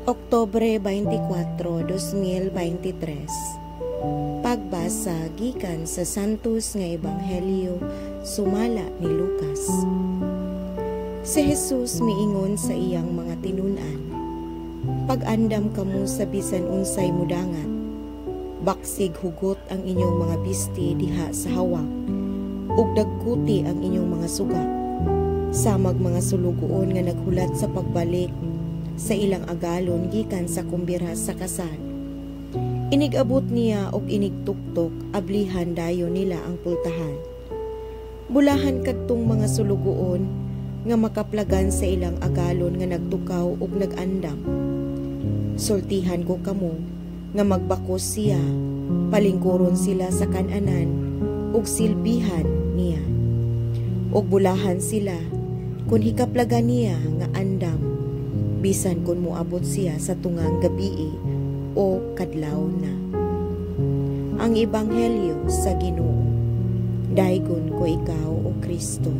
Oktubre 24, 2023. Pagbasa gikan sa Santos nga Ebanghelyo sumala ni Lucas. Si Jesus miingon sa iyang mga tinunan, "Pag-andam kamo sa bisan unsay mudangat, baksig hugot ang inyong mga bisti diha sa hawak, ug dagkuti ang inyong mga suga, samag mga sulugoon nga naghulat sa pagbalik sa ilang agalon gikan sa kumbira sa kasal. Inigabot niya og inigtuktok, ablihan dayon nila ang pultahan. Bulahan kadtong mga sulugoon nga makaplagan sa ilang agalon nga nagtukaw ug nagandam. Sultihan ko kamo nga magbakos siya, palingkuron sila sa kananan ug silbihan niya. Ug bulahan sila kun hikaplagan niya nga andam, bisan kun moabot siya sa tungang gabii o kadlaw na." Ang Ebanghelyo sa Ginoo. Daygon ko ikaw, O Kristo.